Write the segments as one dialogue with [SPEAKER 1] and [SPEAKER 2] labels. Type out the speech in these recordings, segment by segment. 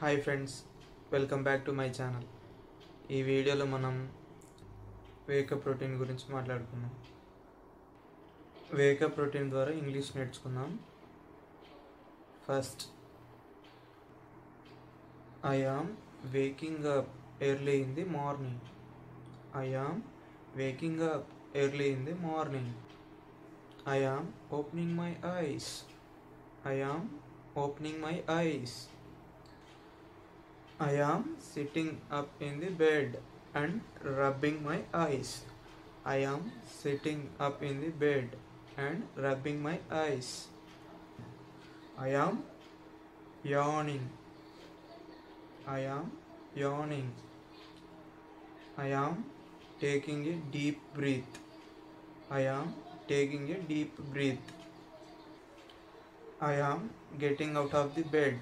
[SPEAKER 1] Hi friends, welcome back to my channel. ఈ వీడియోలో మనం వేకప్ ప్రోటీన్ గురించి మాట్లాడుకుందాం. వేకప్ ప్రోటీన్ ద్వారా ఇంగ్లీష్ నేర్చుకుందాం. First, I am waking up early in the morning. I am waking up early in the morning. I am opening my eyes. I am opening my eyes. I am sitting up in the bed and rubbing my eyes. I am sitting up in the bed and rubbing my eyes. I am yawning. I am yawning. I am taking a deep breath. I am taking a deep breath. I am getting out of the bed.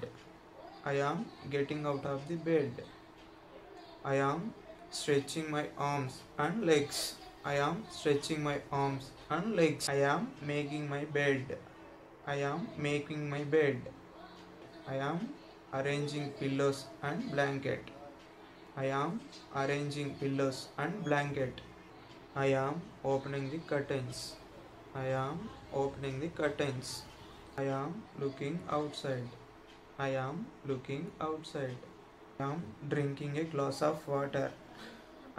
[SPEAKER 1] I am getting out of the bed. I am stretching my arms and legs. I am stretching my arms and legs. I am making my bed. I am making my bed. I am arranging pillows and blanket. I am arranging pillows and blanket. I am opening the curtains. I am opening the curtains. I am looking outside. I am looking outside. I am drinking a glass of water.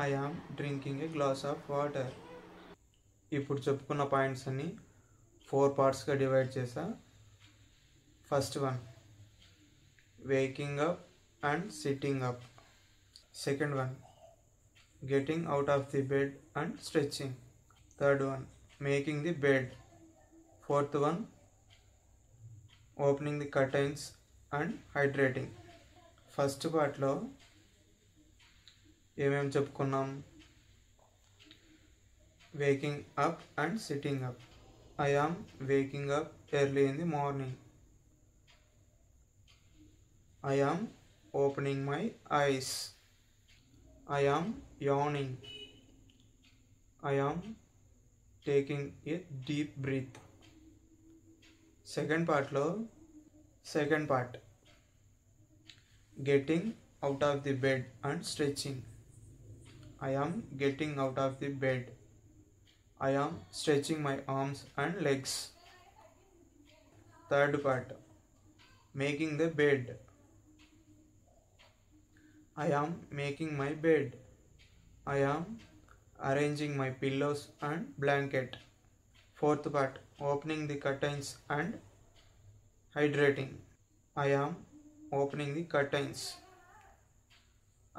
[SPEAKER 1] I am drinking a glass of water. ఇప్పుడు చెప్పుకున్న points అన్ని 4 పార్ట్స్గా divide చేసా. First one, waking up and sitting up. Second one, getting out of the bed and stretching. Third one, making the bed. Fourth one, opening the curtains and hydrating. First పార్ట్లో ఏమేమి చెప్పుకున్నాం? Waking up and sitting up. I am waking up early in the morning. I am opening my eyes. I am yawning. I am taking a deep breath. Second part getting out of the bed and stretching. I am getting out of the bed. I am stretching my arms and legs. Third part, making the bed. I am making my bed. I am arranging my pillows and blanket. Fourth part, opening the curtains and hydrating. I am opening the curtains.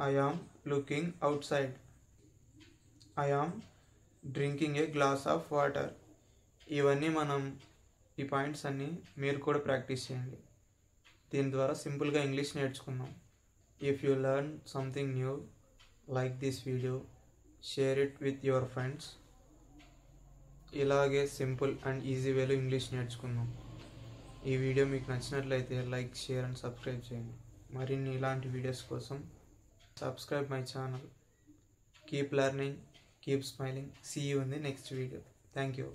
[SPEAKER 1] I am looking outside. I am drinking a glass of water. ఇవన్నీ మనం ఈ points అన్నీ మీరు కూడా practice చేయండి. దీని ద్వారా సింపుల్గా ఇంగ్లీష్ నేర్చుకున్నాం. If you learn something new like this video, share it with your friends. ఇలాగే సింపుల్ అండ్ ఈజీ వేలో ఇంగ్లీష్ నేర్చుకుందాం. ఈ వీడియో మీకు నచ్చినట్లయితే లైక్, షేర్ అండ్ సబ్స్క్రైబ్ చేయండి. మరిన్ని ఇలాంటి వీడియోస్ కోసం subscribe my channel. Keep learning, keep smiling. See you in the next video. Thank you.